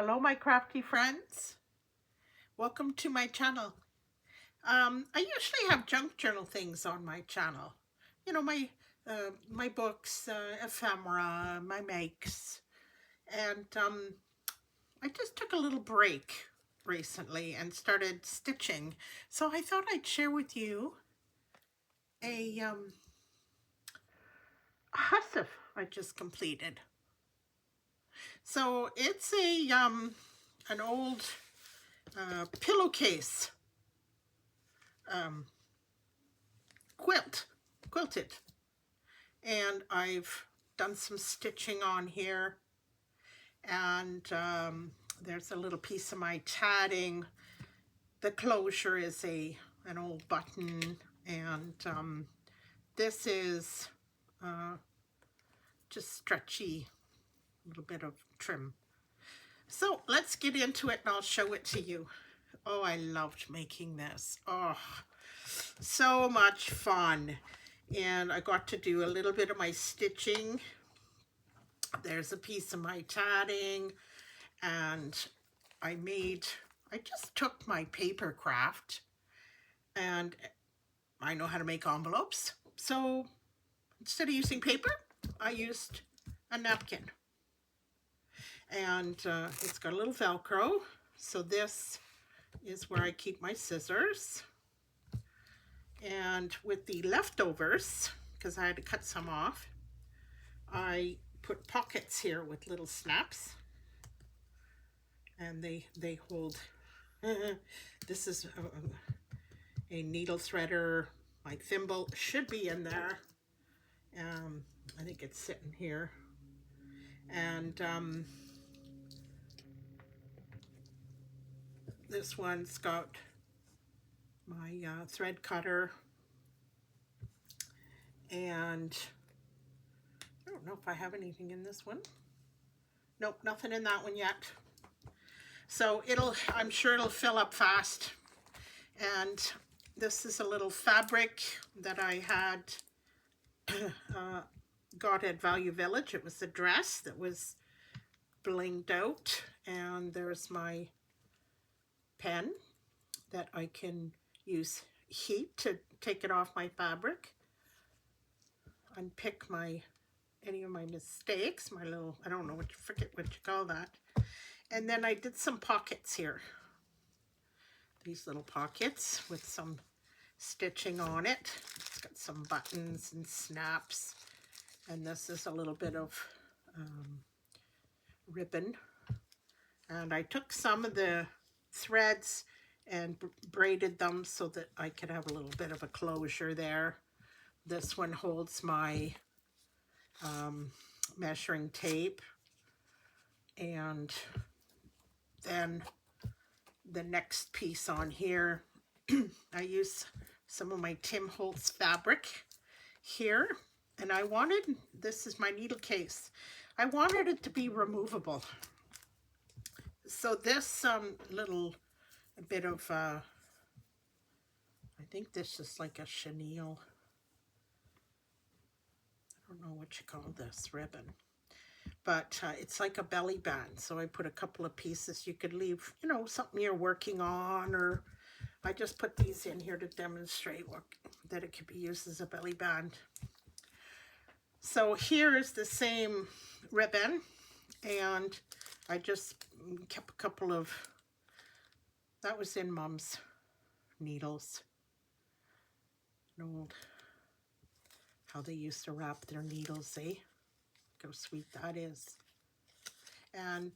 Hello, my crafty friends. Welcome to my channel. I usually have junk journal things on my channel. You know, my books, ephemera, my makes, and I just took a little break recently and started stitching. So I thought I'd share with you a hussif I just completed. So it's a an old pillowcase um, quilted, and I've done some stitching on here, and there's a little piece of my tatting. The closure is an old button, and this is just stretchy, little bit of trim. So let's get into it and I'll show it to you. Oh, I loved making this. Oh, so much fun. And I got to do a little bit of my stitching. There's a piece of my tatting, and I just took my paper craft, and I know how to make envelopes. So instead of using paper, I used a napkin. And it's got a little Velcro. So this is where I keep my scissors. And with the leftovers, because I had to cut some off, I put pockets here with little snaps, and they hold. This is a needle threader. My thimble should be in there. I think it's sitting here, and this one's got my thread cutter, and I don't know if I have anything in this one. Nope, nothing in that one yet. So I'm sure it'll fill up fast. And this is a little fabric that I had got at Value Village. It was a dress that was blinged out, and there's my pen that I can use heat to take it off my fabric, unpick any of my mistakes, my little, I don't know forget what you call that. And then I did some pockets here. These little pockets with some stitching on it. It's got some buttons and snaps. And this is a little bit of ribbon. And I took some of the threads and braided them so that I could have a little bit of a closure there. This one holds my measuring tape, and then the next piece on here, I use some of my Tim Holtz fabric here, and this is my needle case, I wanted it to be removable. So this little bit of, I think this is like a chenille, I don't know what you call this ribbon, but it's like a belly band. So I put a couple of pieces. You could leave, you know, something you're working on, or I just put these in here to demonstrate that it could be used as a belly band. So here is the same ribbon, and I just kept a couple of, that was in Mom's needles. An old, how they used to wrap their needles, eh? How sweet that is. And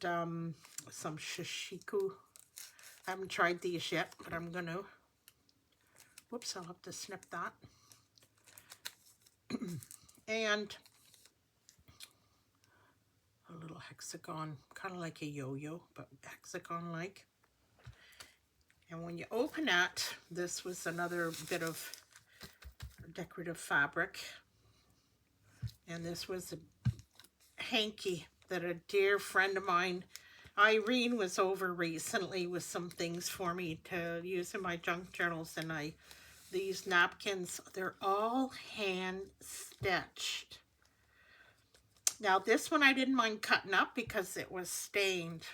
some shishiku. I haven't tried these yet, but I'm gonna. Whoops, I'll have to snip that. And a little hexagon, kind of like a yo-yo, but hexagon-like. And when you open it, this was another bit of decorative fabric. And this was a hanky that a dear friend of mine, Irene, was over recently with some things for me to use in my junk journals. And these napkins, they're all hand stitched. Now this one I didn't mind cutting up because it was stained.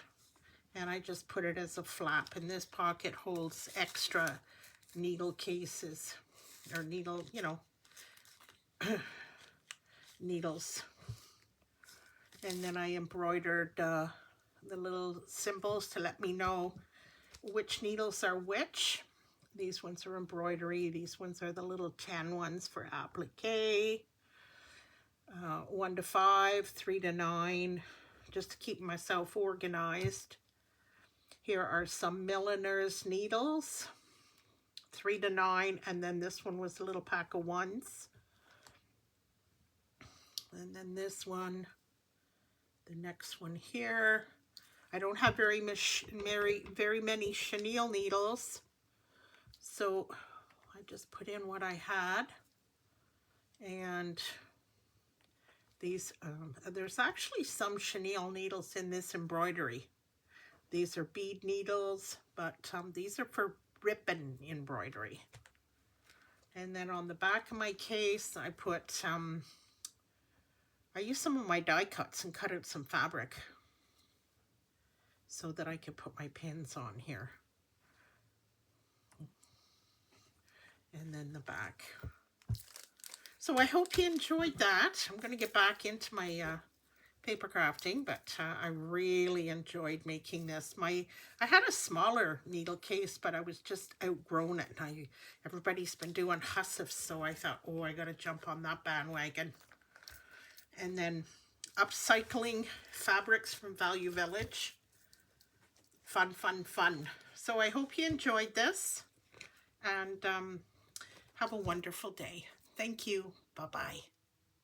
And I just put it as a flap, and this pocket holds extra needle cases, or needle, you know, needles. And then I embroidered the little symbols to let me know which needles are which. These ones are embroidery, these ones are the little 10 ones for applique. 1 to 5, 3 to 9, just to keep myself organized. Here are some milliner's needles, 3 to 9, and then this one was a little pack of 1s. And then this one, the next one here. I don't have very many chenille needles, so I just put in what I had. And these, there's actually some chenille needles in this embroidery. These are bead needles, but these are for ribbon embroidery. And then on the back of my case, I put, I used some of my die cuts and cut out some fabric so that I could put my pins on here. And then the back. So I hope you enjoyed that. I'm going to get back into my paper crafting, but I really enjoyed making this. I had a smaller needle case, but I was just outgrown it. Everybody's been doing hussifs, so I thought, oh, I got to jump on that bandwagon. And then upcycling fabrics from Value Village. Fun, fun, fun. So I hope you enjoyed this, and have a wonderful day. Thank you. Bye-bye.